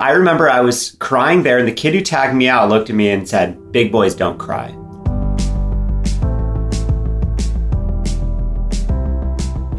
I remember I was crying there and the kid who tagged me out looked at me and said, "Big boys don't cry."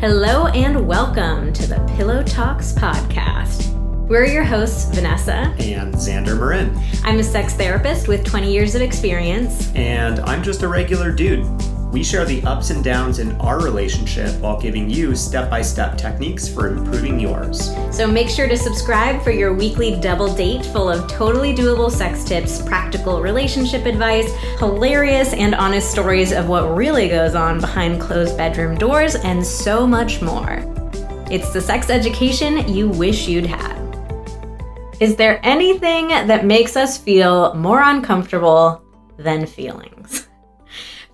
Hello and welcome to the Pillow Talks podcast. We're your hosts, Vanessa And Xander Marin. I'm a sex therapist with 20 years of experience. And I'm just a regular dude. We share the ups and downs in our relationship while giving you step-by-step techniques for improving yours. So make sure to subscribe for your weekly double date full of totally doable sex tips, practical relationship advice, hilarious and honest stories of what really goes on behind closed bedroom doors, and so much more. It's the sex education you wish you'd had. Is there anything that makes us feel more uncomfortable than feelings?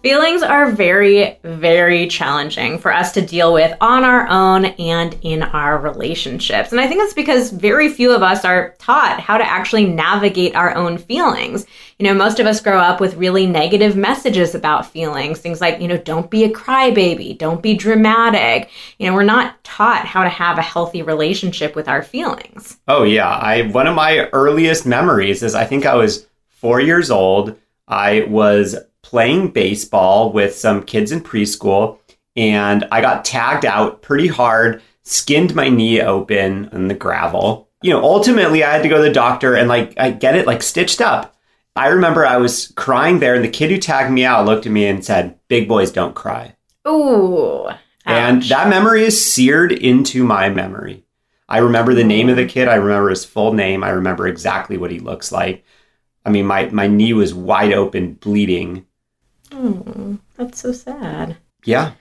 Feelings are very, very challenging for us to deal with on our own and in our relationships. And I think that's because very few of us are taught how to actually navigate our own feelings. Most of us grow up with really negative messages about feelings. Things like, don't be a crybaby, don't be dramatic. We're not taught how to have a healthy relationship with our feelings. Oh yeah, one of my earliest memories is I think I was 4 years old. I was playing baseball with some kids in preschool, and I got tagged out pretty hard, skinned my knee open in the gravel. Ultimately I had to go to the doctor and I get it stitched up. I remember I was crying there and the kid who tagged me out looked at me and said, "Big boys don't cry." Ooh. Ouch. And that memory is seared into my memory. I remember the name of the kid. I remember his full name. I remember exactly what he looks like. I mean, my knee was wide open, bleeding. Oh, that's so sad. Yeah.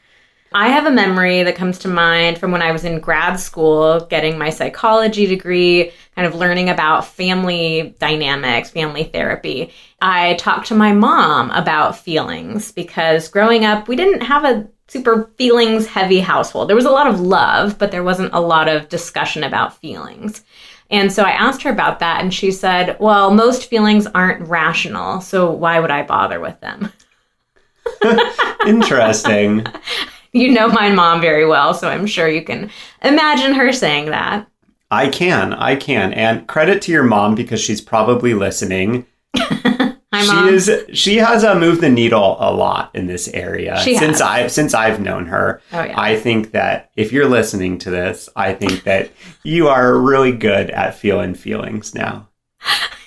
I have a memory that comes to mind from when I was in grad school, getting my psychology degree, kind of learning about family dynamics, family therapy. I talked to my mom about feelings because growing up, we didn't have a super feelings-heavy household. There was a lot of love, but there wasn't a lot of discussion about feelings. And so I asked her about that, and she said, well, most feelings aren't rational, so why would I bother with them? Interesting. You know my mom very well, so I'm sure you can imagine her saying that. I can. And credit to your mom because she's probably listening. Hi, Mom. She has moved the needle a lot in this area since I've known her. Oh, yeah. I think that if you're listening to this, I think that you are really good at feeling feelings now.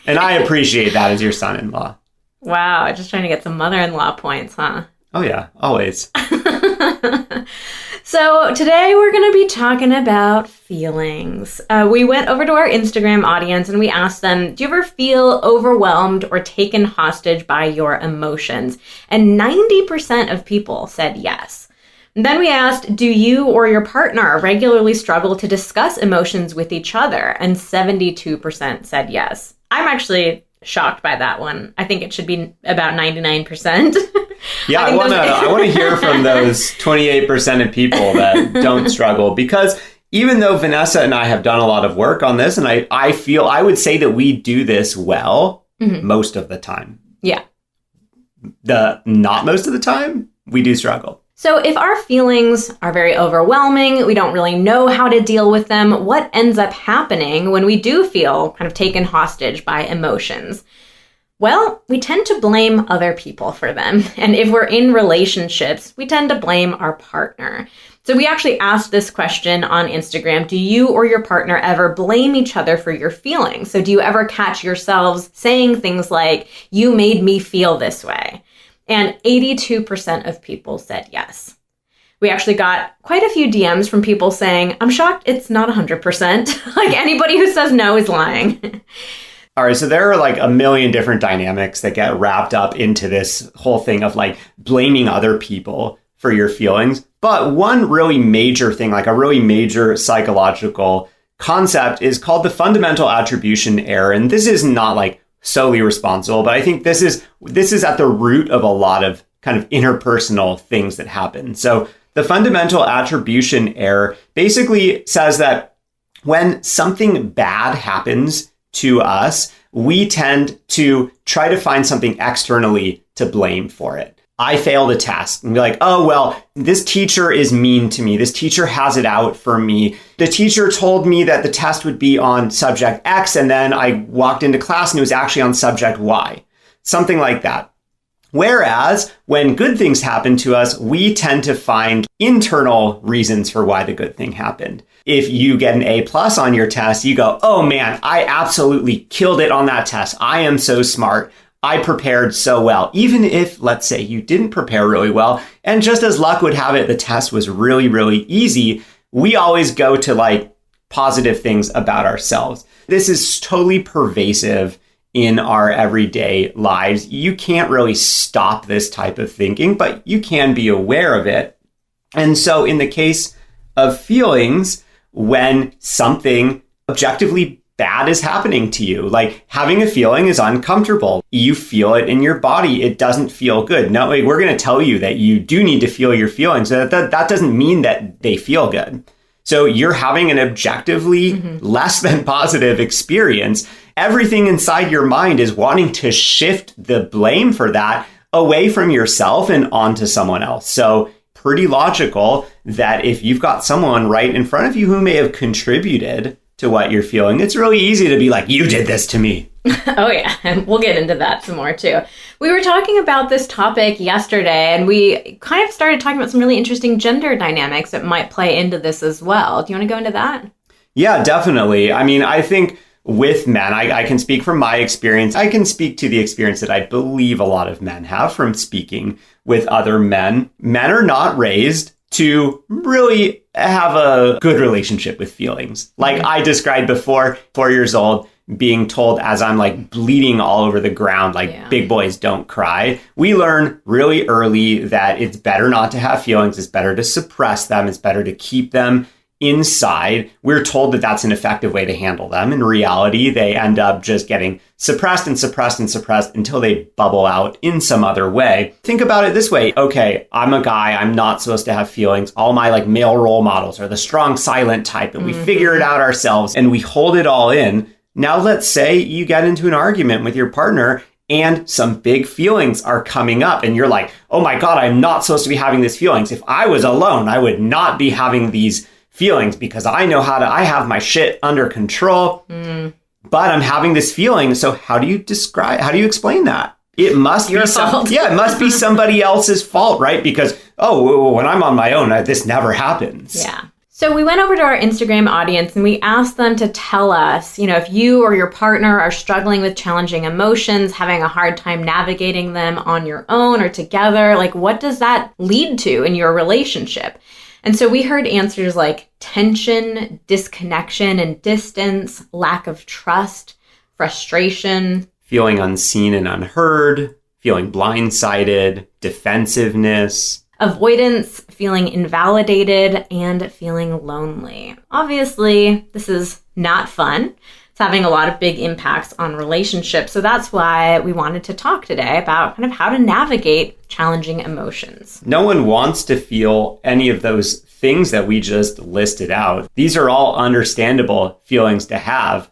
And I appreciate that as your son-in-law. Wow, just trying to get some mother-in-law points, huh? Oh, yeah, always. So today we're going to be talking about feelings. We went over to our Instagram audience and we asked them, do you ever feel overwhelmed or taken hostage by your emotions? And 90% of people said yes. And then we asked, do you or your partner regularly struggle to discuss emotions with each other? And 72% said yes. I'm actually shocked by that one. I think it should be about 99%. Yeah, I want to hear from those 28% of people that don't struggle, because even though Vanessa and I have done a lot of work on this, and I would say that we do this well most of the time. Yeah. Not most of the time, we do struggle. So if our feelings are very overwhelming, we don't really know how to deal with them, what ends up happening when we do feel kind of taken hostage by emotions? Well, we tend to blame other people for them. And if we're in relationships, we tend to blame our partner. So we actually asked this question on Instagram. Do you or your partner ever blame each other for your feelings? So do you ever catch yourselves saying things like, "You made me feel this way"? And 82% of people said yes. We actually got quite a few DMs from people saying, "I'm shocked it's not 100%. Like anybody who says no is lying." All right, so there are a million different dynamics that get wrapped up into this whole thing of blaming other people for your feelings. But one really major thing, a really major psychological concept, is called the fundamental attribution error. And this is not solely responsible, but I think this is at the root of a lot of kind of interpersonal things that happen. So the fundamental attribution error basically says that when something bad happens to us, we tend to try to find something externally to blame for it. I failed a test and be like, oh, well, this teacher is mean to me. This teacher has it out for me. The teacher told me that the test would be on subject X, and then I walked into class and it was actually on subject Y. Something like that. Whereas when good things happen to us, we tend to find internal reasons for why the good thing happened. If you get an A+ on your test, you go, oh man, I absolutely killed it on that test. I am so smart. I prepared so well. Even if, let's say, you didn't prepare really well, and just as luck would have it, the test was really, really easy, we always go to like positive things about ourselves. This is totally pervasive in our everyday lives. You can't really stop this type of thinking, but you can be aware of it. And so in the case of feelings, when something objectively bad is happening to you, like having a feeling is uncomfortable. You feel it in your body. It doesn't feel good. No, we're going to tell you that you do need to feel your feelings. That doesn't mean that they feel good. So you're having an objectively less than positive experience. Everything inside your mind is wanting to shift the blame for that away from yourself and onto someone else. So pretty logical that if you've got someone right in front of you who may have contributed to what you're feeling, it's really easy to be like, you did this to me. Oh yeah, and we'll get into that some more too. We were talking about this topic yesterday, and we kind of started talking about some really interesting gender dynamics that might play into this as well. Do you want to go into that? Yeah, definitely. I mean, I think with men, I can speak from my experience. I can speak to the experience that I believe a lot of men have from speaking with other men. Men are not raised to really have a good relationship with feelings. Like I described before, 4 years old, being told as I'm like bleeding all over the ground, like big boys don't cry. We learn really early that it's better not to have feelings. It's better to suppress them. It's better to keep them inside. We're told that that's an effective way to handle them. In reality, they end up just getting suppressed and suppressed and suppressed until they bubble out in some other way. Think about it this way. Okay, I'm a guy. I'm not supposed to have feelings. All my like male role models are the strong, silent type, and we figure it out ourselves and we hold it all in. Now, let's say you get into an argument with your partner and some big feelings are coming up and you're like, oh my God, I'm not supposed to be having these feelings. If I was alone, I would not be having these feelings because I have my shit under control, but I'm having this feeling. So how do you explain that? It must be fault. Yeah, it must be somebody else's fault, right? Because, when I'm on my own, this never happens. Yeah. So we went over to our Instagram audience and we asked them to tell us, if you or your partner are struggling with challenging emotions, having a hard time navigating them on your own or together, like what does that lead to in your relationship? And so we heard answers like tension, disconnection and distance, lack of trust, frustration, feeling unseen and unheard, feeling blindsided, defensiveness, avoidance, feeling invalidated, and feeling lonely. Obviously, this is not fun. It's having a lot of big impacts on relationships. So that's why we wanted to talk today about kind of how to navigate challenging emotions. No one wants to feel any of those things that we just listed out. These are all understandable feelings to have.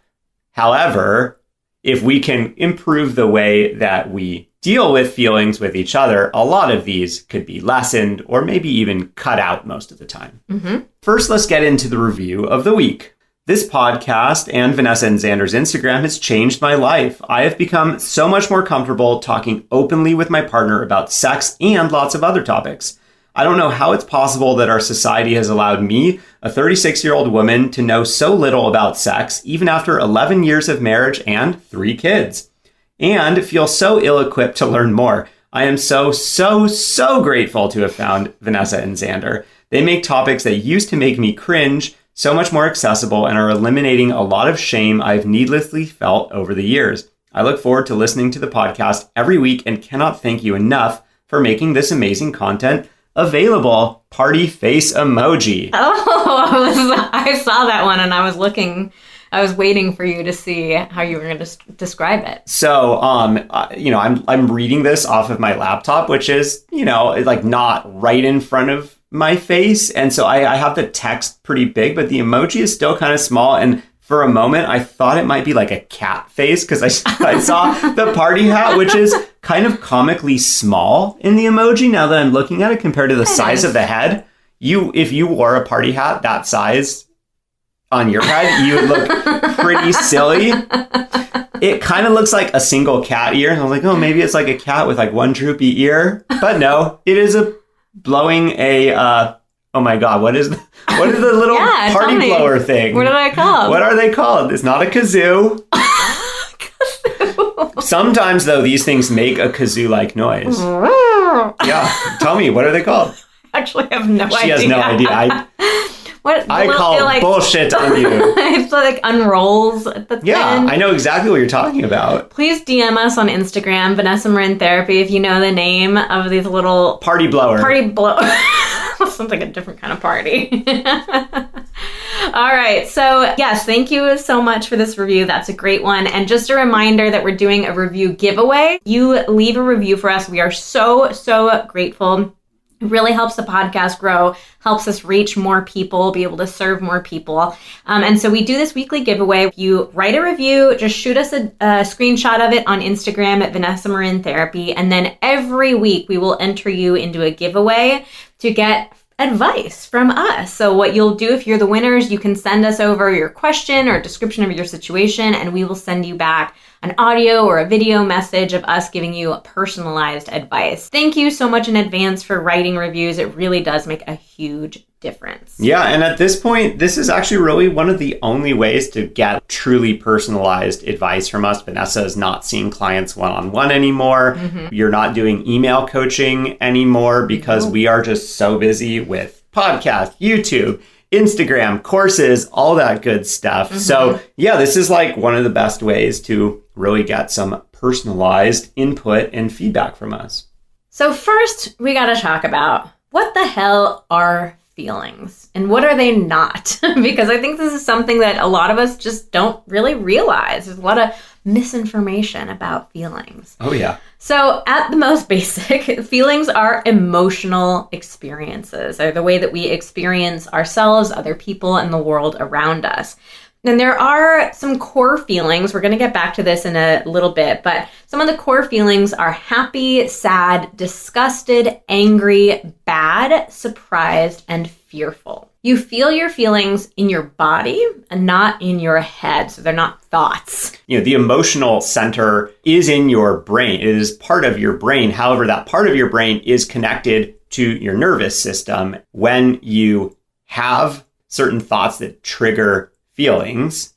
However, if we can improve the way that we deal with feelings with each other, a lot of these could be lessened or maybe even cut out most of the time. First, let's get into the review of the week. This podcast and Vanessa and Xander's Instagram has changed my life. I have become so much more comfortable talking openly with my partner about sex and lots of other topics. I don't know how it's possible that our society has allowed me, a 36-year-old woman, to know so little about sex, even after 11 years of marriage and 3 kids. And feel so ill-equipped to learn more. I am so grateful to have found Vanessa and Xander. They make topics that used to make me cringe so much more accessible and are eliminating a lot of shame I've needlessly felt over the years. I look forward to listening to the podcast every week and cannot thank you enough for making this amazing content available. Party face emoji. Oh, I saw that one and I was waiting for you to see how you were going to describe it. So, I'm reading this off of my laptop, which is, like not right in front of my face. And so I have the text pretty big, but the emoji is still kind of small. And For a moment, I thought it might be like a cat face because I saw the party hat, which is kind of comically small in the emoji now that I'm looking at it compared to the size of the head. If you wore a party hat that size on your head, you would look pretty silly. It kind of looks like a single cat ear. And I was like, oh, maybe it's like a cat with like one droopy ear. But no, it is blowing a, oh my God, what is the little party blower thing? What are they called? What are they called? It's not a kazoo. Sometimes, though, these things make a kazoo-like noise. Yeah. Tell me, what are they called? I actually have no idea. She has no idea. I call like, bullshit on you. It's like unrolls at the end. I know exactly what you're talking about. Please DM us on Instagram, Vanessa and Xander Therapy, if you know the name of these little... Party blower. Sounds like a different kind of party. All right. So yes, thank you so much for this review. That's a great one. And just a reminder that we're doing a review giveaway. You leave a review for us. We are so, so grateful. It really helps the podcast grow, helps us reach more people, be able to serve more people. And so we do this weekly giveaway. If you write a review, just shoot us a screenshot of it on Instagram at Vanessa Marin Therapy. And then every week we will enter you into a giveaway to get advice from us. So what you'll do if you're the winners, you can send us over your question or description of your situation, and we will send you back an audio or a video message of us giving you personalized advice. Thank you so much in advance for writing reviews. It really does make a huge difference. Yeah, and at this point, this is actually really one of the only ways to get truly personalized advice from us. Vanessa is not seeing clients one-on-one anymore. Mm-hmm. You're not doing email coaching anymore because we are just so busy with podcast, YouTube, Instagram, courses, all that good stuff. Mm-hmm. So yeah, this is like one of the best ways to really get some personalized input and feedback from us. So first, we got to talk about what the hell are feelings and what are they not? Because I think this is something that a lot of us just don't really realize. There's a lot of misinformation about feelings. Oh, yeah. So at the most basic, feelings are emotional experiences. They're the way that we experience ourselves, other people, and the world around us. And there are some core feelings. We're going to get back to this in a little bit, but some of the core feelings are happy, sad, disgusted, angry, bad, surprised, and fearful. You feel your feelings in your body and not in your head, so they're not thoughts. You know, the emotional center is in your brain. It is part of your brain. However, that part of your brain is connected to your nervous system. When you have certain thoughts that trigger feelings,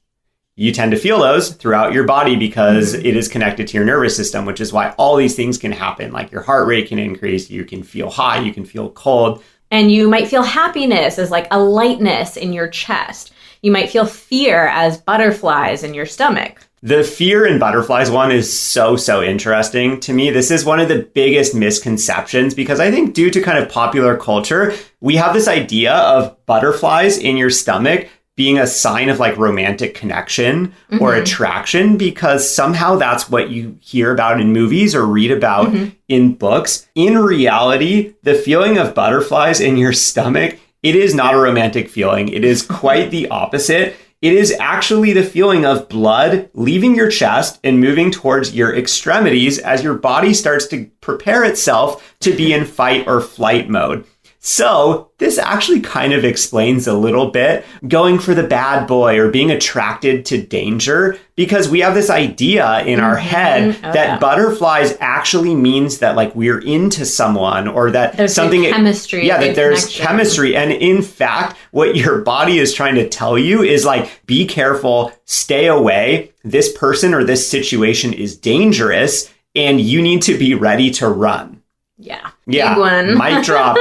you tend to feel those throughout your body because it is connected to your nervous system, which is why all these things can happen. Like your heart rate can increase, you can feel high, you can feel cold. And you might feel happiness as like a lightness in your chest. You might feel fear as butterflies in your stomach. The fear in butterflies one is so interesting to me. This is one of the biggest misconceptions because I think due to kind of popular culture, we have this idea of butterflies in your stomach being a sign of like romantic connection or attraction, because somehow that's what you hear about in movies or read about in books. In reality, the feeling of butterflies in your stomach, it is not a romantic feeling. It is quite the opposite. It is actually the feeling of blood leaving your chest and moving towards your extremities as your body starts to prepare itself to be in fight or flight mode. So this actually kind of explains a little bit going for the bad boy or being attracted to danger, because we have this idea in our head that butterflies actually means that like we're into someone or that there's something chemistry. Yeah, that there's connection. chemistry. And in fact, what your body is trying to tell you is like, be careful, stay away. This person or this situation is dangerous and you need to be ready to run. Yeah. Big one. Mic drop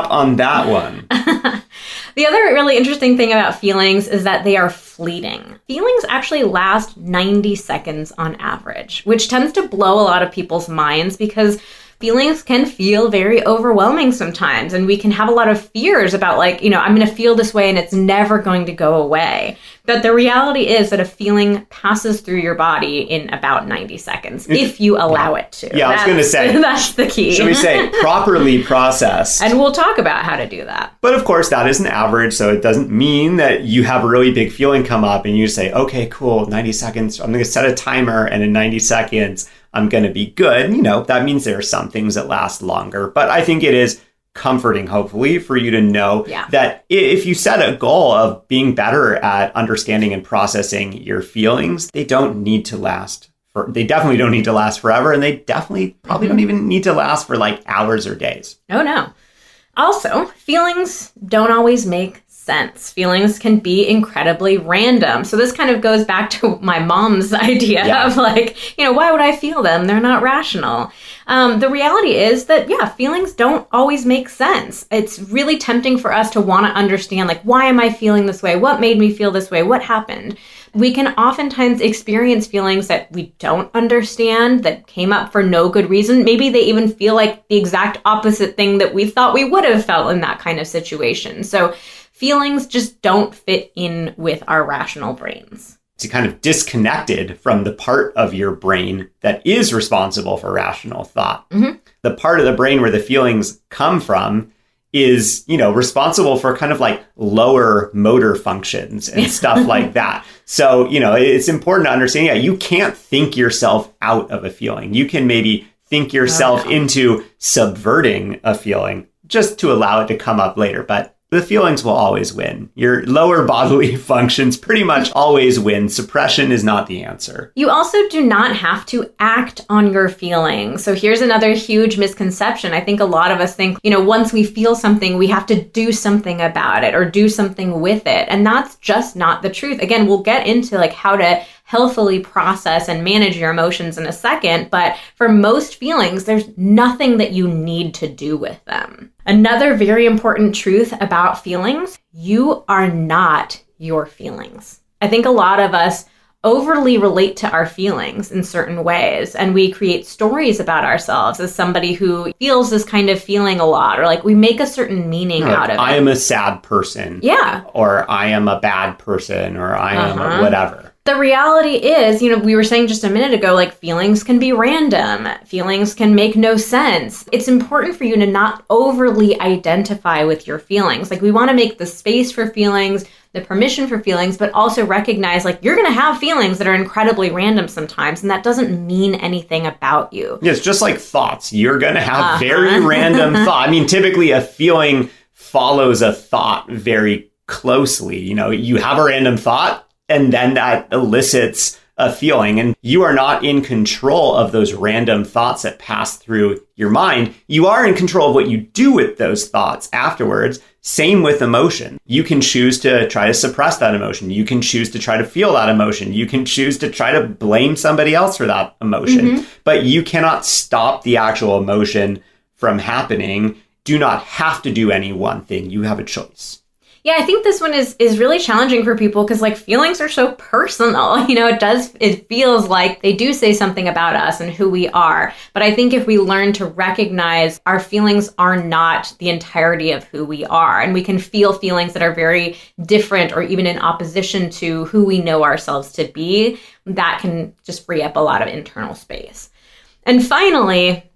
on that one. The other really interesting thing about feelings is that they are fleeting. Feelings actually last 90 seconds on average, which tends to blow a lot of people's minds because Feelings can feel very overwhelming sometimes, and we can have a lot of fears about like, I'm going to feel this way and it's never going to go away. But the reality is that a feeling passes through your body in about 90 seconds if you allow it to. Yeah, I was going to say. That's the key. Should we say properly processed? And we'll talk about how to do that. But of course, that is an average, so it doesn't mean that you have a really big feeling come up and you say, okay, cool, 90 seconds. I'm going to set a timer, and in 90 seconds, I'm going to be good. That means there are some things that last longer. But I think it is comforting, hopefully, for you to know that if you set a goal of being better at understanding and processing your feelings, they don't need to last. They definitely don't need to last forever. And they definitely probably don't even need to last for like hours or days. Oh, no. Also, feelings don't always make sense. Feelings can be incredibly random. So this kind of goes back to my mom's idea of like, why would I feel them? They're not rational. The reality is that, feelings don't always make sense. It's really tempting for us to want to understand, like, why am I feeling this way? What made me feel this way? What happened? We can oftentimes experience feelings that we don't understand, that came up for no good reason. Maybe they even feel like the exact opposite thing that we thought we would have felt in that kind of situation. So feelings just don't fit in with our rational brains. It's kind of disconnected from the part of your brain that is responsible for rational thought. Mm-hmm. The part of the brain where the feelings come from is, responsible for kind of like lower motor functions and stuff like that. So, it's important to understand, you can't think yourself out of a feeling. You can maybe think yourself into subverting a feeling just to allow it to come up later. But the feelings will always win. Your lower bodily functions pretty much always win. Suppression is not the answer. You also do not have to act on your feelings. So here's another huge misconception. I think a lot of us think, once we feel something, we have to do something about it or do something with it. And that's just not the truth. Again, we'll get into like how to healthfully process and manage your emotions in a second. But for most feelings, there's nothing that you need to do with them. Another very important truth about feelings, you are not your feelings. I think a lot of us overly relate to our feelings in certain ways, and we create stories about ourselves as somebody who feels this kind of feeling a lot, or like we make a certain meaning out of it. I am a sad person. Yeah. Or I am a bad person, or I am a whatever. The reality is, we were saying just a minute ago, like feelings can be random. Feelings can make no sense. It's important for you to not overly identify with your feelings. Like we want to make the space for feelings, the permission for feelings, but also recognize like you're going to have feelings that are incredibly random sometimes, and that doesn't mean anything about you. Yeah, it's just like thoughts. You're going to have very random thoughts. I mean, typically a feeling follows a thought very closely. You have a random thought, and then that elicits a feeling, and you are not in control of those random thoughts that pass through your mind. You are in control of what you do with those thoughts afterwards. Same with emotion. You can choose to try to suppress that emotion. You can choose to try to feel that emotion. You can choose to try to blame somebody else for that emotion. But you cannot stop the actual emotion from happening. Do not have to do any one thing. You have a choice. Yeah, I think this one is really challenging for people because like feelings are so personal. It feels like they do say something about us and who we are. But I think if we learn to recognize our feelings are not the entirety of who we are, and we can feel feelings that are very different or even in opposition to who we know ourselves to be, that can just free up a lot of internal space. And finally,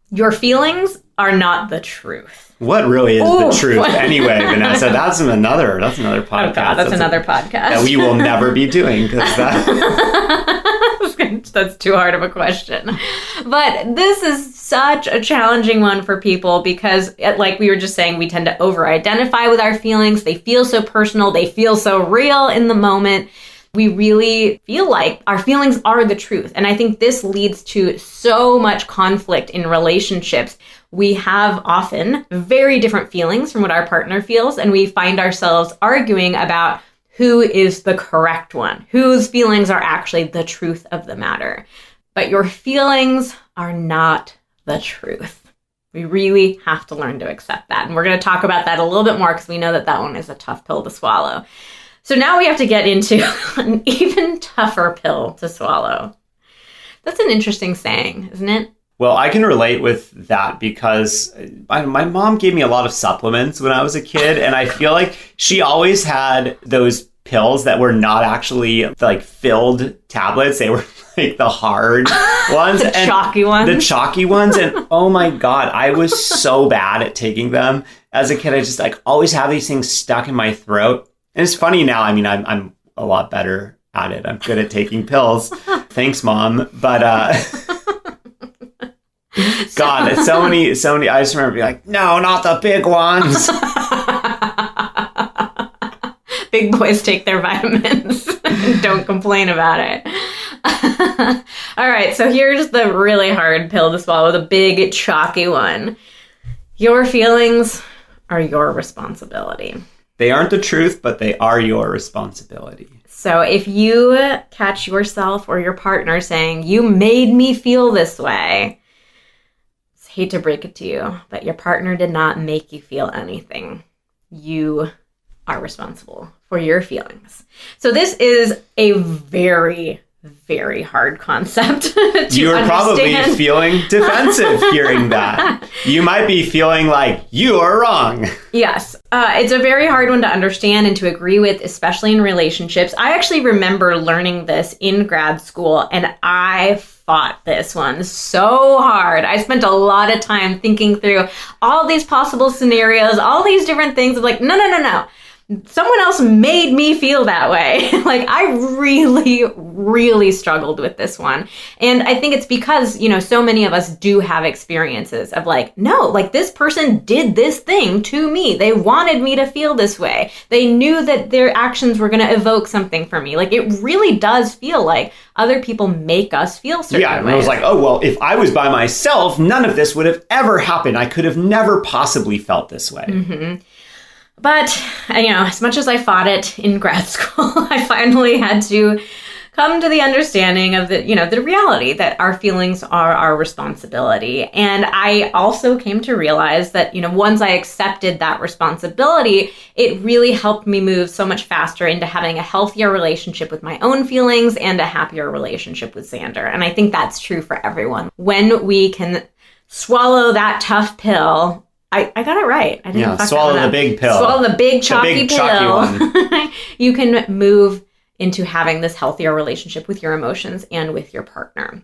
your feelings are not the truth. What really is the truth anyway, Vanessa? That's another podcast. Oh God, that's another podcast that we will never be doing because that's too hard of a question. But this is such a challenging one for people because, like we were just saying, we tend to over-identify with our feelings. They feel so personal. They feel so real in the moment. We really feel like our feelings are the truth. And I think this leads to so much conflict in relationships. We have often very different feelings from what our partner feels, and we find ourselves arguing about who is the correct one, whose feelings are actually the truth of the matter. But your feelings are not the truth. We really have to learn to accept that. And we're going to talk about that a little bit more because we know that that one is a tough pill to swallow. So now we have to get into an even tougher pill to swallow. That's an interesting saying, isn't it? Well, I can relate with that because my mom gave me a lot of supplements when I was a kid. And I feel like she always had those pills that were not actually like filled tablets. They were like the hard ones. The chalky ones. The chalky ones. And oh my God, I was so bad at taking them. As a kid, I just like always have these things stuck in my throat. And it's funny now. I mean, I'm a lot better at it. I'm good at taking pills. Thanks, Mom. But God, so many. I just remember being like, no, not the big ones. Big boys take their vitamins. Don't complain about it. All right, so here's the really hard pill to swallow, the big chalky one. Your feelings are your responsibility. They aren't the truth, but they are your responsibility. So if you catch yourself or your partner saying, you made me feel this way, I hate to break it to you, but your partner did not make you feel anything. You are responsible for your feelings. So this is a very, very hard concept to You're understand. probably feeling defensive hearing that. You might be feeling like you are wrong. Yes. It's a very hard one to understand and to agree with, especially in relationships. I actually remember learning this in grad school, and I fought this one so hard. I spent a lot of time thinking through all these possible scenarios, all these different things of like, no. Someone else made me feel that way. Like, I really, really struggled with this one. And I think it's because, so many of us do have experiences of like, no, like this person did this thing to me. They wanted me to feel this way. They knew that their actions were going to evoke something for me. Like, it really does feel like other people make us feel certain ways. And I was like, oh, well, if I was by myself, none of this would have ever happened. I could have never possibly felt this way. Mm-hmm. But, as much as I fought it in grad school, I finally had to come to the understanding of the reality that our feelings are our responsibility. And I also came to realize that, once I accepted that responsibility, it really helped me move so much faster into having a healthier relationship with my own feelings and a happier relationship with Xander. And I think that's true for everyone. When we can swallow that tough pill, I got it right. I didn't fuck swallow that one the up. big pill. Swallow the big chalky pill. One. You can move into having this healthier relationship with your emotions and with your partner.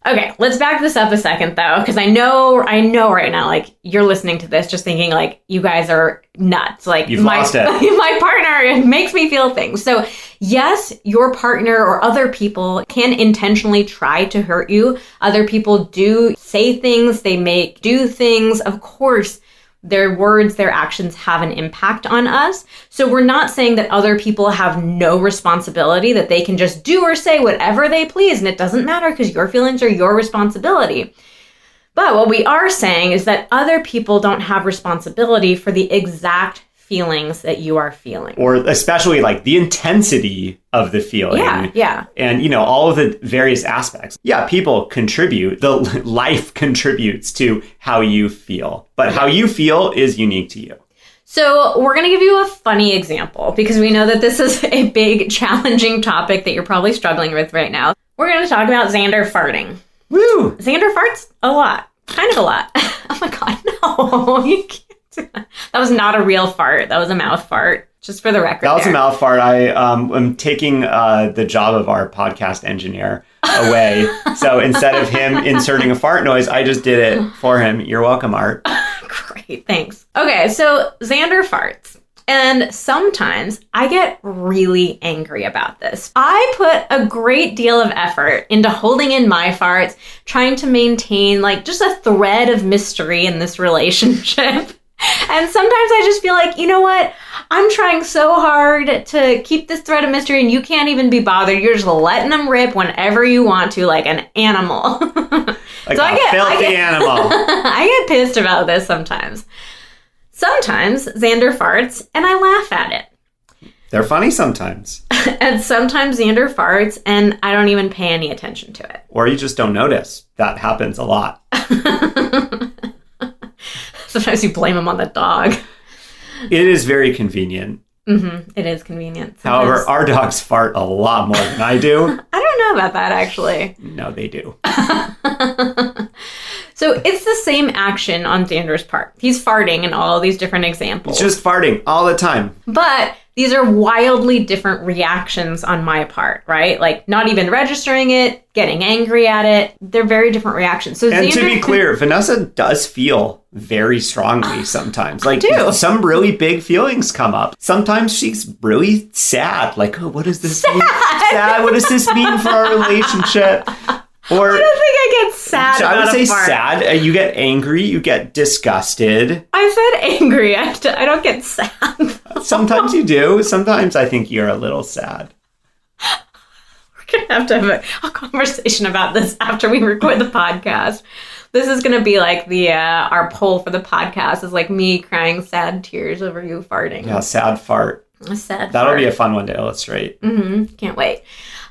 Okay, let's back this up a second though, because I know right now, like you're listening to this just thinking like you guys are nuts. Like you've lost it. My partner makes me feel things. So yes, your partner or other people can intentionally try to hurt you. Other people do say things, they do things. Of course, their words, their actions have an impact on us. So we're not saying that other people have no responsibility, that they can just do or say whatever they please, and it doesn't matter because your feelings are your responsibility. But what we are saying is that other people don't have responsibility for the exact feelings that you are feeling. Or especially like the intensity of the feeling. Yeah. And, all of the various aspects. Yeah, people contribute. The life contributes to how you feel. But how you feel is unique to you. So we're going to give you a funny example because we know that this is a big, challenging topic that you're probably struggling with right now. We're going to talk about Xander farting. Woo! Xander farts a lot. Kind of a lot. Oh my God, no. You can't. That was not a real fart. That was a mouth fart, just for the record. That was a mouth fart. I am taking the job of our podcast engineer away. So instead of him inserting a fart noise, I just did it for him. You're welcome, Art. Great, thanks. Okay, so Xander farts. And sometimes I get really angry about this. I put a great deal of effort into holding in my farts, trying to maintain like just a thread of mystery in this relationship. And sometimes I just feel like, you know what? I'm trying so hard to keep this thread of mystery and you can't even be bothered. You're just letting them rip whenever you want to, like an animal. Like a filthy animal. I get pissed about this sometimes. Sometimes Xander farts and I laugh at it. They're funny sometimes. And sometimes Xander farts and I don't even pay any attention to it. Or you just don't notice. That happens a lot. Sometimes you blame him on the dog. It is very convenient. Mm-hmm. It is convenient. However, our dogs fart a lot more than I do. I don't know about that, actually. No, they do. So it's the same action on Xander's part. He's farting in all these different examples. It's just farting all the time. But these are wildly different reactions on my part, right? Like not even registering it, getting angry at it. They're very different reactions. So and to be clear, Vanessa does feel very strongly sometimes. Like some really big feelings come up. Sometimes she's really sad. Like, oh, what does this mean? Sad. What does this mean for our relationship? Or I don't think I get sad. I would say fart. sad. You get angry. You get disgusted. I said angry. I don't get sad. Sometimes you do. Sometimes I think you're a little sad. We're going to have a conversation about this after we record the podcast. This is going to be like the our poll for the podcast is like me crying sad tears over you farting. Yeah, sad fart. A sad That'll fart. be a fun one to illustrate. Mm-hmm. Can't wait.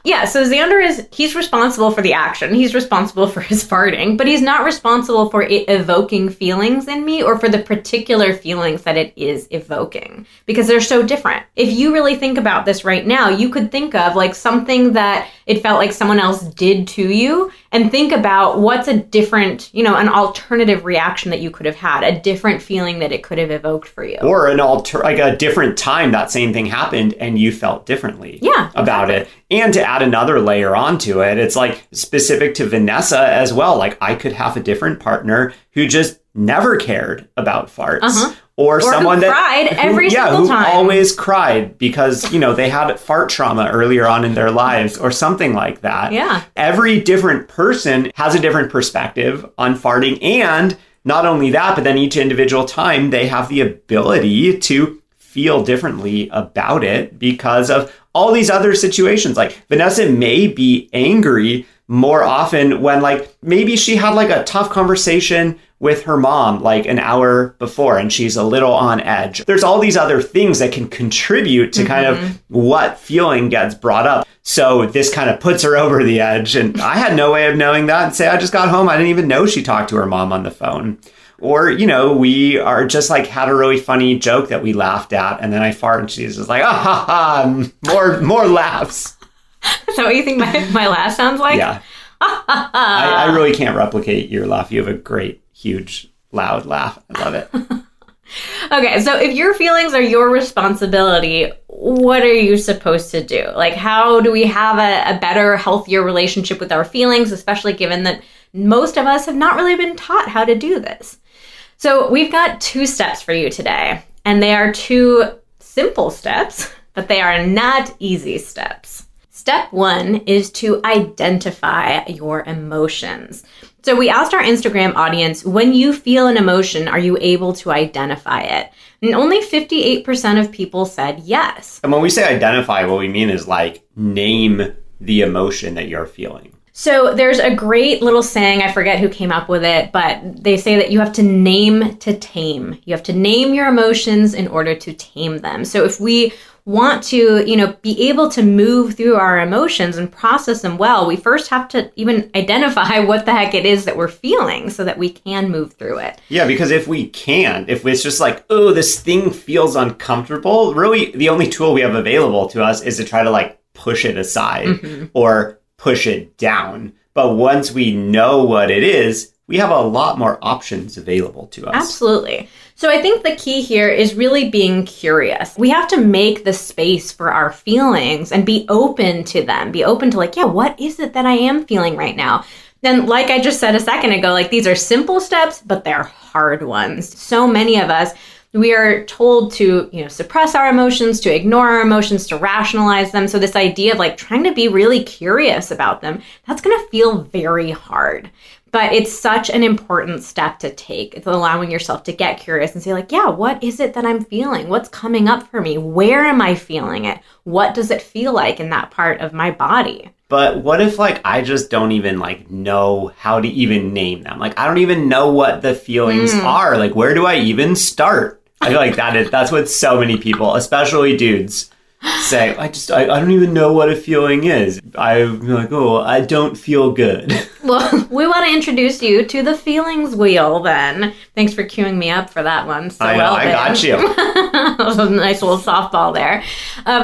Yeah, so Xander he's responsible for the action. He's responsible for his farting, but he's not responsible for it evoking feelings in me or for the particular feelings that it is evoking because they're so different. If you really think about this right now, you could think of like something that it felt like someone else did to you and think about what's a different, an alternative reaction that you could have had, a different feeling that it could have evoked for you. Or like a different time that same thing happened and you felt differently about it. And to add another layer onto it, it's like specific to Vanessa as well. Like I could have a different partner who just never cared about farts. Or someone who cried every single time. Who always cried because, they had fart trauma earlier on in their lives or something like that. Yeah. Every different person has a different perspective on farting. And not only that, but then each individual time they have the ability to feel differently about it because of all these other situations. Like Vanessa may be angry more often when like maybe she had like a tough conversation with her mom like an hour before and she's a little on edge. There's all these other things that can contribute to kind of what feeling gets brought up. So this kind of puts her over the edge. And I had no way of knowing that. And say I just got home. I didn't even know she talked to her mom on the phone. Or, we are just like had a really funny joke that we laughed at. And then I fart and she's just like, ah, ha, ha, more laughs. Is that what you think my laugh sounds like? Yeah. I really can't replicate your laugh. You have a great, huge, loud laugh. I love it. Okay, so if your feelings are your responsibility, what are you supposed to do? Like, how do we have a better, healthier relationship with our feelings, especially given that most of us have not really been taught how to do this? So we've got 2 steps for you today, and they are 2 simple steps, but they are not easy steps. Step 1 is to identify your emotions. So we asked our Instagram audience, when you feel an emotion, are you able to identify it? And only 58% of people said yes. And when we say identify, what we mean is like name the emotion that you're feeling. So there's a great little saying, I forget who came up with it, but they say that you have to name to tame. You have to name your emotions in order to tame them. So if we want to, be able to move through our emotions and process them well, we first have to even identify what the heck it is that we're feeling so that we can move through it. Yeah, because if it's just like, oh, this thing feels uncomfortable, really the only tool we have available to us is to try to like push it aside or push it down. But once we know what it is, we have a lot more options available to us. Absolutely. So I think the key here is really being curious. We have to make the space for our feelings and be open to them. Be open to like, yeah, what is it that I am feeling right now? Then, like I just said a second ago, like these are simple steps, but they're hard ones. So many of us, we are told to, suppress our emotions, to ignore our emotions, to rationalize them. So this idea of like trying to be really curious about them, that's going to feel very hard. But it's such an important step to take. It's allowing yourself to get curious and say like, yeah, what is it that I'm feeling? What's coming up for me? Where am I feeling it? What does it feel like in that part of my body? But what if like I just don't even like know how to even name them? Like I don't even know what the feelings are. Like where do I even start? I feel like that's what so many people, especially dudes, say. I don't even know what a feeling is. I'm like, oh, I don't feel good. Well, we want to introduce you to the feelings wheel then. Thanks for queuing me up for that one. So I know, I got you. That was a nice little softball there.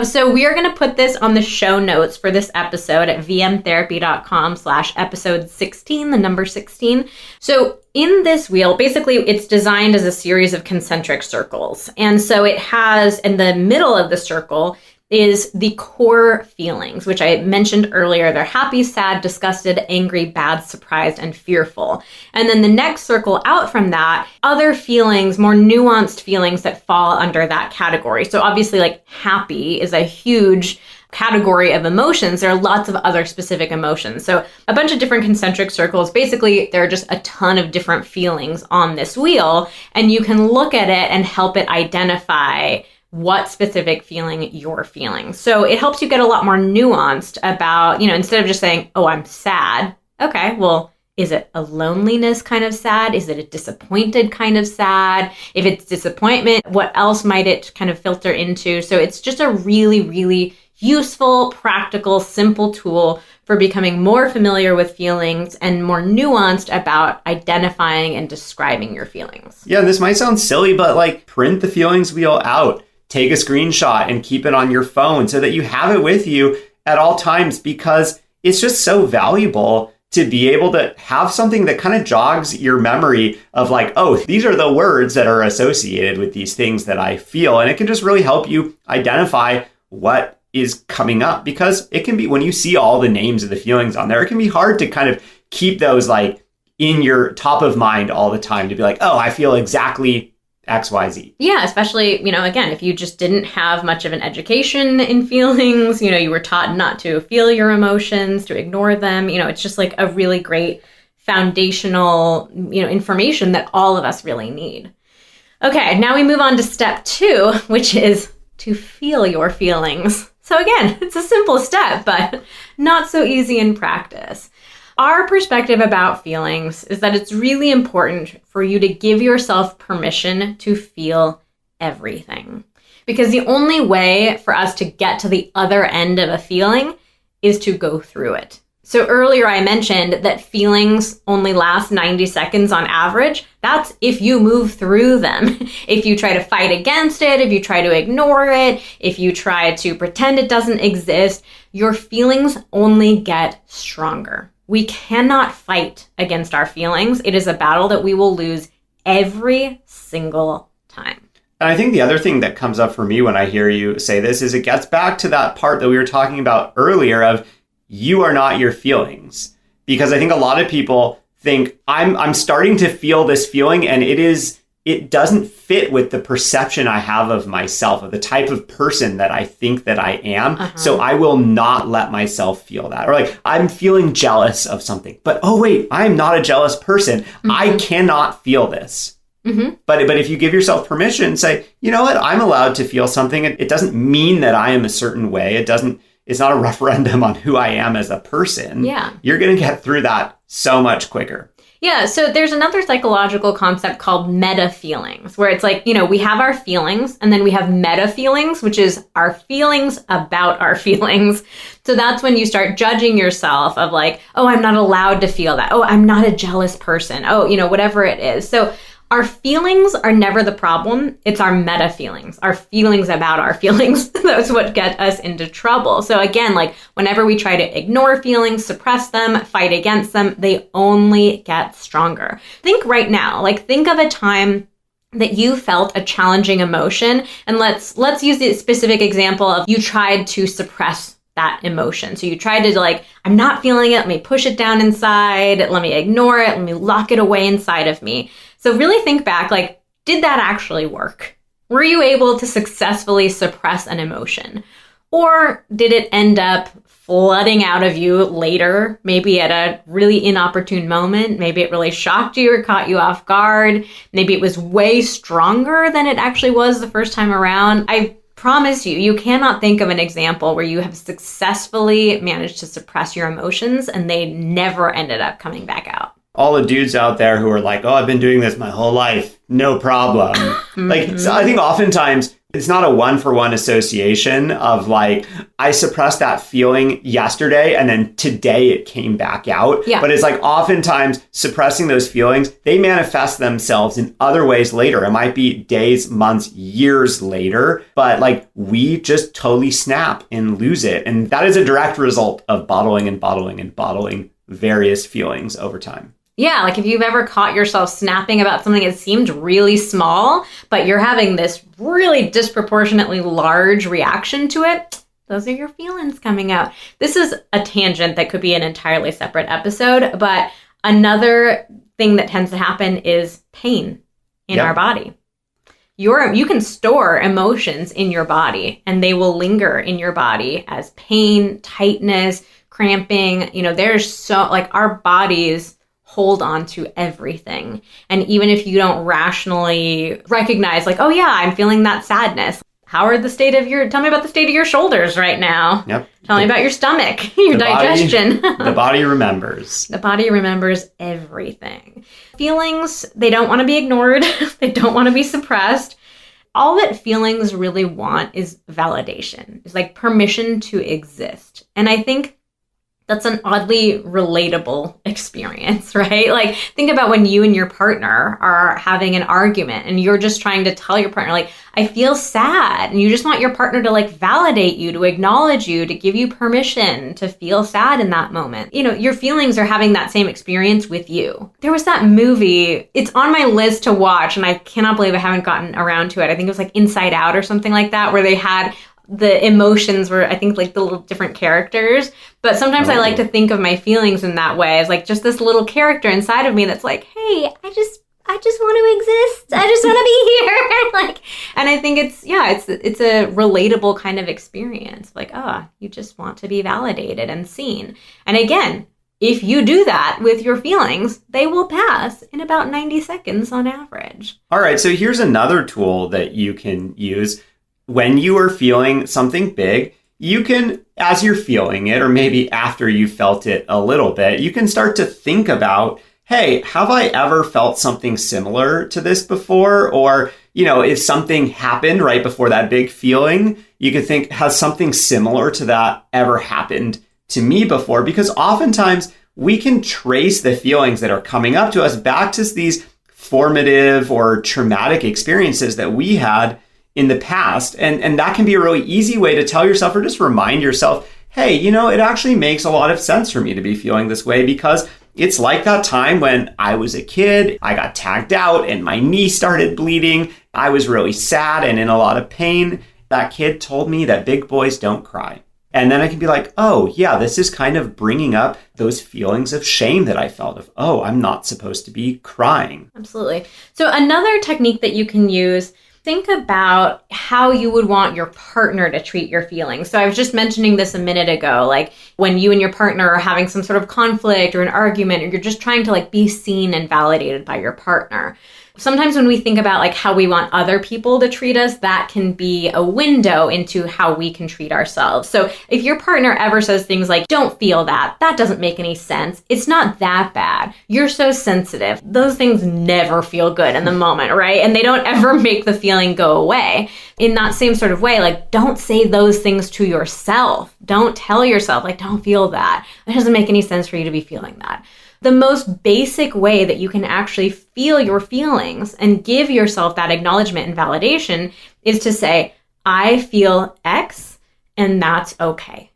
So we are going to put this on the show notes for this episode at vmtherapy.com/episode 16, the number 16. So in this wheel, basically it's designed as a series of concentric circles. And so it has, in the middle of the circle, is the core feelings, which I mentioned earlier. They're happy, sad, disgusted, angry, bad, surprised, and fearful. And then the next circle out from that, other feelings, more nuanced feelings that fall under that category. So obviously, like, happy is a huge category of emotions. There are lots of other specific emotions. So a bunch of different concentric circles. Basically, there are just a ton of different feelings on this wheel, and you can look at it and help it identify what specific feeling you're feeling. So it helps you get a lot more nuanced about, instead of just saying, oh, I'm sad. Okay, well, is it a loneliness kind of sad? Is it a disappointed kind of sad? If it's disappointment, what else might it kind of filter into? So it's just a really, really useful, practical, simple tool for becoming more familiar with feelings and more nuanced about identifying and describing your feelings. Yeah, this might sound silly, but like, print the feelings wheel out. Take a screenshot and keep it on your phone so that you have it with you at all times, because it's just so valuable to be able to have something that kind of jogs your memory of like, oh, these are the words that are associated with these things that I feel. And it can just really help you identify what is coming up, because it can be, when you see all the names of the feelings on there, it can be hard to kind of keep those like in your top of mind all the time, to be like, oh, I feel exactly XYZ. Yeah, especially, again, if you just didn't have much of an education in feelings, you were taught not to feel your emotions, to ignore them, it's just like a really great foundational, information that all of us really need. Okay, now we move on to step 2, which is to feel your feelings. So again, it's a simple step, but not so easy in practice. Our perspective about feelings is that it's really important for you to give yourself permission to feel everything. Because the only way for us to get to the other end of a feeling is to go through it. So earlier I mentioned that feelings only last 90 seconds on average. That's if you move through them. If you try to fight against it, if you try to ignore it, if you try to pretend it doesn't exist, your feelings only get stronger. We cannot fight against our feelings. It is a battle that we will lose every single time. And I think the other thing that comes up for me when I hear you say this is it gets back to that part that we were talking about earlier of you are not your feelings. Because I think a lot of people think I'm starting to feel this feeling, and it doesn't fit with the perception I have of myself, of the type of person that I think that I am. So I will not let myself feel that. Or like, I'm feeling jealous of something, but oh wait, I'm not a jealous person. I cannot feel this. But if you give yourself permission and say, you know what, I'm allowed to feel something. It doesn't mean that I am a certain way. It's not a referendum on who I am as a person. Yeah. You're going to get through that so much quicker. Yeah, so there's another psychological concept called meta feelings, where it's like, we have our feelings, and then we have meta feelings, which is our feelings about our feelings. So that's when you start judging yourself of like, oh, I'm not allowed to feel that. Oh, I'm not a jealous person. Oh, whatever it is. So our feelings are never the problem. It's our meta feelings, our feelings about our feelings. That's what get us into trouble. So again, like whenever we try to ignore feelings, suppress them, fight against them, they only get stronger. Think right now, think of a time that you felt a challenging emotion. And let's use the specific example of you tried to suppress that emotion. So you tried to I'm not feeling it. Let me push it down inside. Let me ignore it. Let me lock it away inside of me. So really think back, did that actually work? Were you able to successfully suppress an emotion? Or did it end up flooding out of you later, maybe at a really inopportune moment? Maybe it really shocked you or caught you off guard. Maybe it was way stronger than it actually was the first time around. I promise you cannot think of an example where you have successfully managed to suppress your emotions and they never ended up coming back out. All the dudes out there who are like, oh, I've been doing this my whole life, no problem. So I think oftentimes It's not a one-for-one association of like, I suppressed that feeling yesterday and then today it came back out. Yeah. But it's like oftentimes suppressing those feelings, they manifest themselves in other ways later. It might be days, months, years later, but like we just totally snap and lose it. And that is a direct result of bottling and bottling and bottling various feelings over time. Yeah, like if you've ever caught yourself snapping about something that seemed really small, but you're having this really disproportionately large reaction to it, those are your feelings coming out. This is a tangent that could be an entirely separate episode, but another thing that tends to happen is pain in our body. You can store emotions in your body and they will linger in your body as pain, tightness, cramping. There's so like our bodies hold on to everything. And even if you don't rationally recognize like, oh yeah, I'm feeling that sadness. Tell me about the state of your shoulders right now. Yep. Tell me about your stomach, your digestion. The body remembers. The body remembers everything. Feelings, they don't want to be ignored. They don't want to be suppressed. All that feelings really want is validation. It's like permission to exist. And I think that's an oddly relatable experience, right? Like, think about when you and your partner are having an argument and you're just trying to tell your partner, like, I feel sad. And you just want your partner to like validate you, to acknowledge you, to give you permission to feel sad in that moment. Your feelings are having that same experience with you. There was that movie, it's on my list to watch, and I cannot believe I haven't gotten around to it. I think it was like Inside Out or something like that, where they had the emotions were, I think, like the little different characters. But sometimes I like to think of my feelings in that way as like just this little character inside of me that's like, hey, I just want to exist. I just want to be here. Like, and I think it's a relatable kind of experience. Like, you just want to be validated and seen. And again, if you do that with your feelings, they will pass in about 90 seconds on average. All right. So here's another tool that you can use. When you are feeling something big, you can, as you're feeling it, or maybe after you felt it a little bit, you can start to think about, hey, have I ever felt something similar to this before? Or, if something happened right before that big feeling, you could think, has something similar to that ever happened to me before? Because oftentimes we can trace the feelings that are coming up to us back to these formative or traumatic experiences that we had in the past. And that can be a really easy way to tell yourself or just remind yourself, hey, it actually makes a lot of sense for me to be feeling this way because it's like that time when I was a kid, I got tagged out and my knee started bleeding. I was really sad and in a lot of pain. That kid told me that big boys don't cry. And then I can be like, oh yeah, this is kind of bringing up those feelings of shame that I felt of, oh, I'm not supposed to be crying. Absolutely. So another technique that you can use, think about how you would want your partner to treat your feelings. So I was just mentioning this a minute ago, like when you and your partner are having some sort of conflict or an argument, or you're just trying to like be seen and validated by your partner. Sometimes when we think about like how we want other people to treat us, that can be a window into how we can treat ourselves. So if your partner ever says things like, don't feel that doesn't make any sense. It's not that bad. You're so sensitive. Those things never feel good in the moment, right? And they don't ever make the feeling go away. In that same sort of way, like don't say those things to yourself. Don't tell yourself like, don't feel that. It doesn't make any sense for you to be feeling that. The most basic way that you can actually feel your feelings and give yourself that acknowledgement and validation is to say, I feel X and that's okay.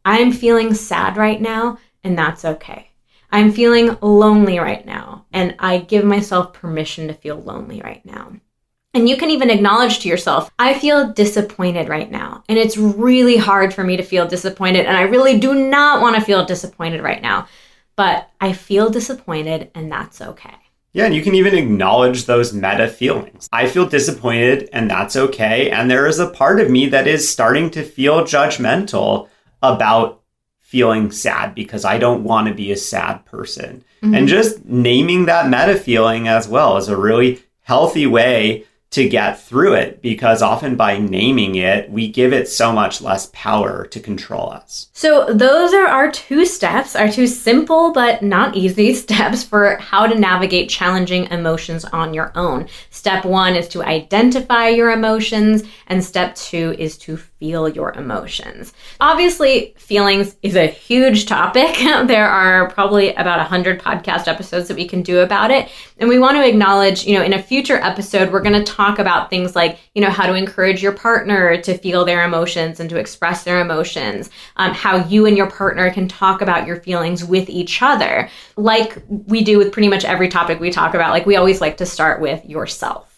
I'm feeling sad right now and that's okay. I'm feeling lonely right now and I give myself permission to feel lonely right now. And you can even acknowledge to yourself, I feel disappointed right now. And it's really hard for me to feel disappointed. And I really do not want to feel disappointed right now. But I feel disappointed and that's okay. Yeah, and you can even acknowledge those meta feelings. I feel disappointed and that's okay. And there is a part of me that is starting to feel judgmental about feeling sad because I don't want to be a sad person. Mm-hmm. And just naming that meta feeling as well is a really healthy way to get through it, because often by naming it, we give it so much less power to control us. So those are our 2 steps, our 2 simple but not easy steps for how to navigate challenging emotions on your own. Step 1 is to identify your emotions, and step 2 is to feel your emotions. Obviously, feelings is a huge topic. There are probably about 100 podcast episodes that we can do about it. And we want to acknowledge, in a future episode, we're going to talk about things like, how to encourage your partner to feel their emotions and to express their emotions, how you and your partner can talk about your feelings with each other. Like we do with pretty much every topic we talk about, like we always like to start with yourself.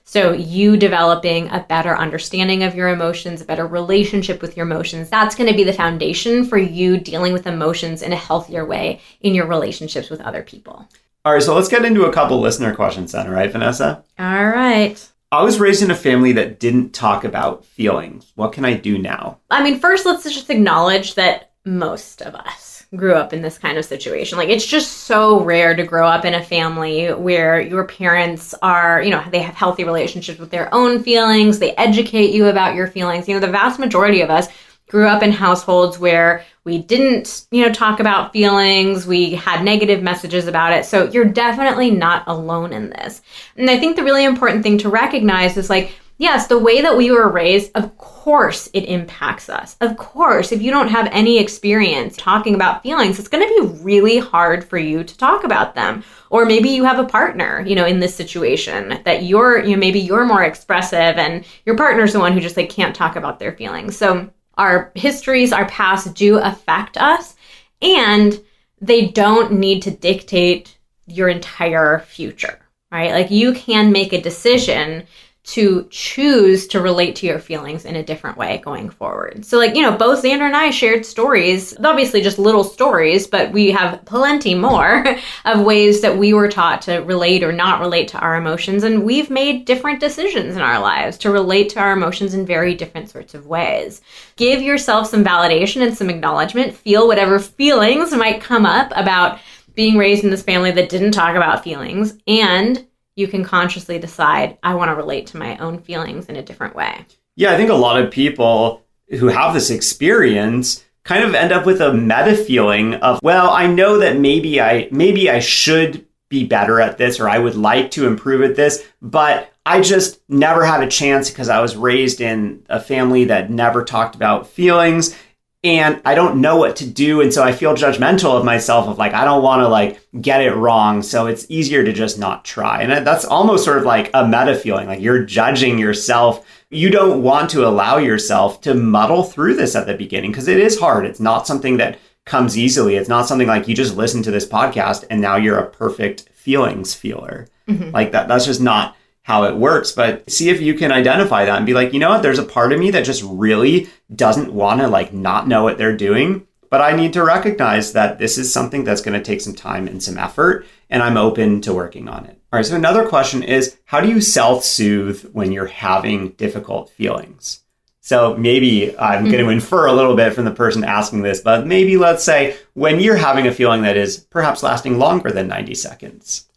So you developing a better understanding of your emotions, a better relationship with your emotions, that's going to be the foundation for you dealing with emotions in a healthier way in your relationships with other people. All right, so let's get into a couple listener questions then, right, Vanessa? All right. I was raised in a family that didn't talk about feelings. What can I do now? First, let's just acknowledge that most of us grew up in this kind of situation. Like, it's just so rare to grow up in a family where your parents are, they have healthy relationships with their own feelings. They educate you about your feelings. The vast majority of us grew up in households where we didn't, talk about feelings. We had negative messages about it. So you're definitely not alone in this. And I think the really important thing to recognize is yes, the way that we were raised, of course it impacts us. Of course, if you don't have any experience talking about feelings, it's going to be really hard for you to talk about them. Or maybe you have a partner, in this situation that maybe you're more expressive and your partner's the one who just can't talk about their feelings. So our histories, our past do affect us, and they don't need to dictate your entire future, right? You can make a decision to choose to relate to your feelings in a different way going forward. So both Xander and I shared stories, obviously just little stories, but we have plenty more of ways that we were taught to relate or not relate to our emotions. And we've made different decisions in our lives to relate to our emotions in very different sorts of ways. Give yourself some validation and some acknowledgement. Feel whatever feelings might come up about being raised in this family that didn't talk about feelings, and you can consciously decide, I want to relate to my own feelings in a different way. Yeah, I think a lot of people who have this experience kind of end up with a meta feeling of, well, I know that maybe I should be better at this, or I would like to improve at this, but I just never had a chance because I was raised in a family that never talked about feelings. And I don't know what to do. And so I feel judgmental of myself of I don't want to get it wrong. So it's easier to just not try. And that's almost sort of a meta feeling, you're judging yourself. You don't want to allow yourself to muddle through this at the beginning, because it is hard. It's not something that comes easily. It's not something you just listen to this podcast and now you're a perfect feelings feeler. Mm-hmm. That's just not how it works. But see if you can identify that and be you know what, there's a part of me that just really doesn't want to not know what they're doing, but I need to recognize that this is something that's going to take some time and some effort, and I'm open to working on it. All right, so another question is, how do you self-soothe when you're having difficult feelings? So maybe I'm going to infer a little bit from the person asking this, but maybe let's say when you're having a feeling that is perhaps lasting longer than 90 seconds.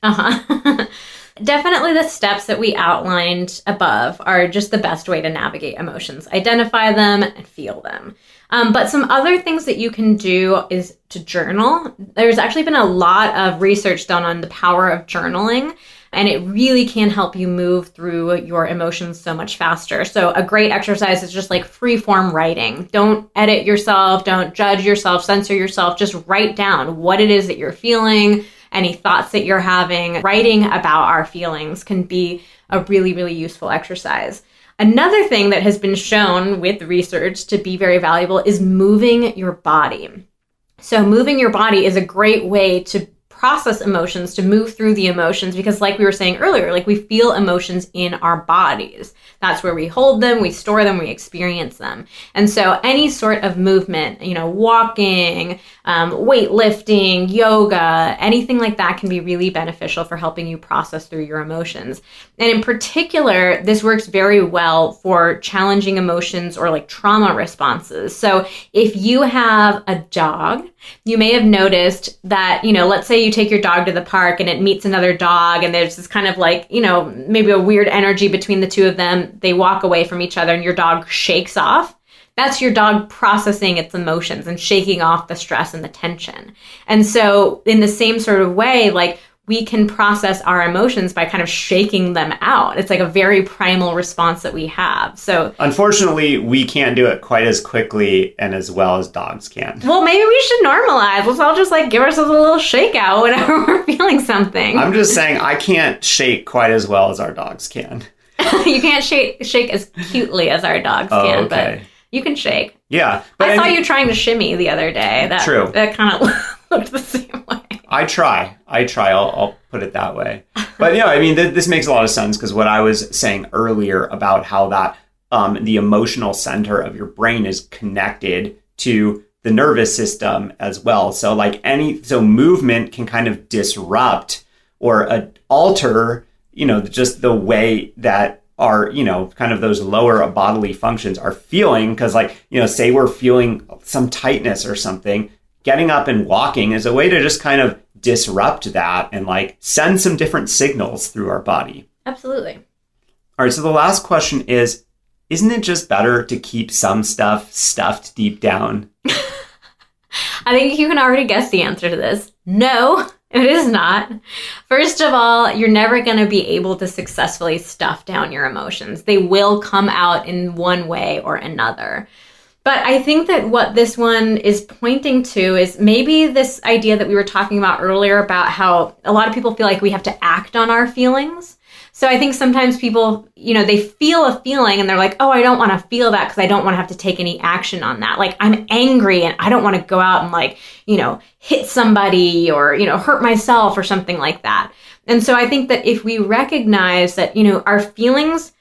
Definitely the steps that we outlined above are just the best way to navigate emotions. Identify them and feel them. But some other things that you can do is to journal. There's actually been a lot of research done on the power of journaling, and it really can help you move through your emotions so much faster. So a great exercise is just free form writing. Don't edit yourself, don't judge yourself, censor yourself, just write down what it is that you're feeling, any thoughts that you're having. Writing about our feelings can be a really, really useful exercise. Another thing that has been shown with research to be very valuable is moving your body. So moving your body is a great way to process emotions, to move through the emotions, because like we were saying earlier, we feel emotions in our bodies. That's where we hold them, we store them, we experience them. And so any sort of movement, walking, weightlifting, yoga, anything like that can be really beneficial for helping you process through your emotions. And in particular, this works very well for challenging emotions or trauma responses. So if you have a dog You may have noticed that, let's say you take your dog to the park and it meets another dog and there's this kind of like, maybe a weird energy between the two of them. They walk away from each other and your dog shakes off. That's your dog processing its emotions and shaking off the stress and the tension. And so in the same sort of way, like, we can process our emotions by kind of shaking them out. It's like a very primal response that we have. So unfortunately, we can't do it quite as quickly and as well as dogs can. Well, maybe we should normalize. Let's all just like give ourselves a little shakeout whenever we're feeling something. I'm just saying I can't shake quite as well as our dogs can. You can't shake as cutely as our dogs can, okay. But you can shake. Yeah. But I saw you trying to shimmy the other day. True. That kind of looked the same way. I try. I'll put it that way. But I mean, this makes a lot of sense because what I was saying earlier about how that the emotional center of your brain is connected to the nervous system as well. So so movement can kind of disrupt or alter, just the way that our, kind of those lower bodily functions are feeling. Because say we're feeling some tightness or something, getting up and walking is a way to just kind of disrupt that and send some different signals through our body. Absolutely. All right. So the last question is, isn't it just better to keep some stuff stuffed deep down? I think you can already guess the answer to this. No, it is not. First of all, you're never going to be able to successfully stuff down your emotions. They will come out in one way or another. But I think that what this one is pointing to is maybe this idea that we were talking about earlier about how a lot of people feel like we have to act on our feelings. So I think sometimes people, they feel a feeling and they're like, oh, I don't want to feel that because I don't want to have to take any action on that. Like, I'm angry and I don't want to go out and hit somebody or, hurt myself or something like that. And so I think that if we recognize that, our feelings,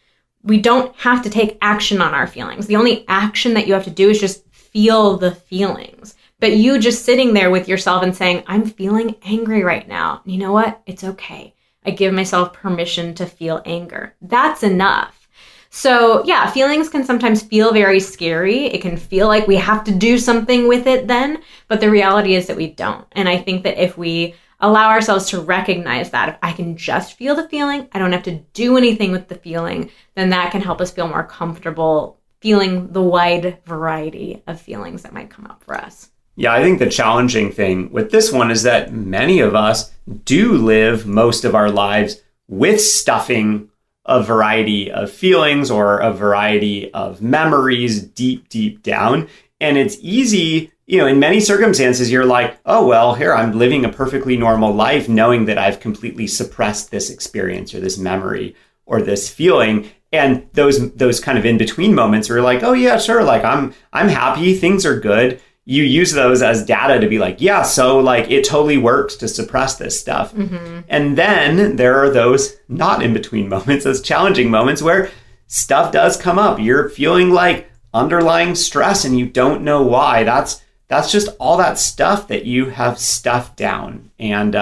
we don't have to take action on our feelings. The only action that you have to do is just feel the feelings. But you just sitting there with yourself and saying, I'm feeling angry right now. You know what? It's okay. I give myself permission to feel anger. That's enough. So yeah, feelings can sometimes feel very scary. It can feel like we have to do something with it then, but the reality is that we don't. And I think that if we allow ourselves to recognize that, if I can just feel the feeling, I don't have to do anything with the feeling, then that can help us feel more comfortable feeling the wide variety of feelings that might come up for us. Yeah, I think the challenging thing with this one is that many of us do live most of our lives with stuffing a variety of feelings or a variety of memories deep, deep down. And it's easy, in many circumstances, you're like, oh, well, here, I'm living a perfectly normal life knowing that I've completely suppressed this experience or this memory or this feeling. And those kind of in-between moments where you're like, oh, yeah, sure, I'm happy, things are good. You use those as data to be like, yeah, so it totally works to suppress this stuff. Mm-hmm. And then there are those not in between moments, those challenging moments where stuff does come up. You're feeling underlying stress and you don't know why. That's just all that stuff that you have stuffed down. And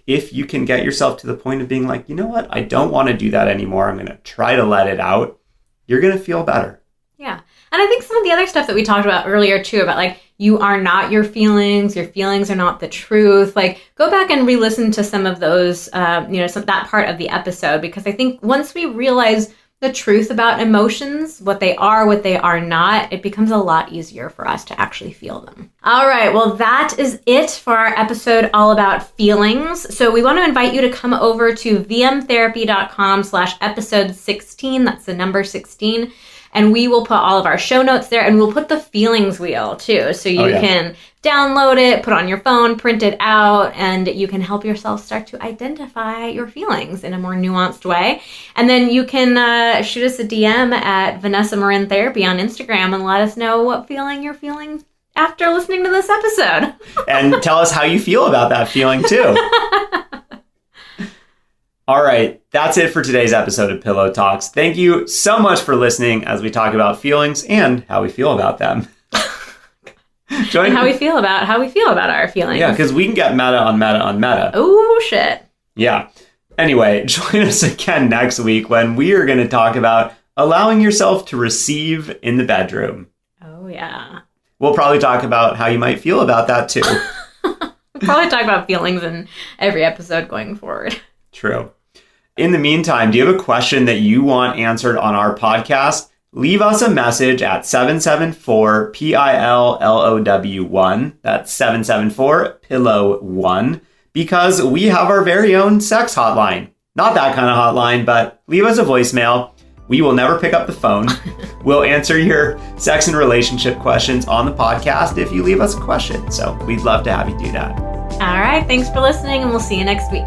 if you can get yourself to the point of being like, you know what, I don't want to do that anymore. I'm going to try to let it out. You're going to feel better. Yeah. And I think some of the other stuff that we talked about earlier too, about you are not your feelings are not the truth. Go back and re-listen to some of those, that part of the episode, because I think once we realize the truth about emotions, what they are not, it becomes a lot easier for us to actually feel them. All right, well, that is it for our episode all about feelings. So we want to invite you to come over to vmtherapy.com/episode 16. That's the number 16. And we will put all of our show notes there, and we'll put the feelings wheel too. So you can download it, put it on your phone, print it out, and you can help yourself start to identify your feelings in a more nuanced way. And then you can shoot us a DM at Vanessa Marin Therapy on Instagram and let us know what feeling you're feeling after listening to this episode. And tell us how you feel about that feeling too. All right, that's it for today's episode of Pillow Talks. Thank you so much for listening as we talk about feelings and how we feel about them. And how we feel about our feelings. Yeah, because we can get meta on meta on meta. Oh, shit. Yeah. Anyway, join us again next week when we are going to talk about allowing yourself to receive in the bedroom. Oh, yeah. We'll probably talk about how you might feel about that too. We'll probably talk about feelings in every episode going forward. True. In the meantime, do you have a question that you want answered on our podcast? Leave us a message at 774-PILLOW1. That's 774-PILLOW1, because we have our very own sex hotline. Not that kind of hotline, but leave us a voicemail. We will never pick up the phone. We'll answer your sex and relationship questions on the podcast if you leave us a question. So we'd love to have you do that. All right. Thanks for listening, and we'll see you next week.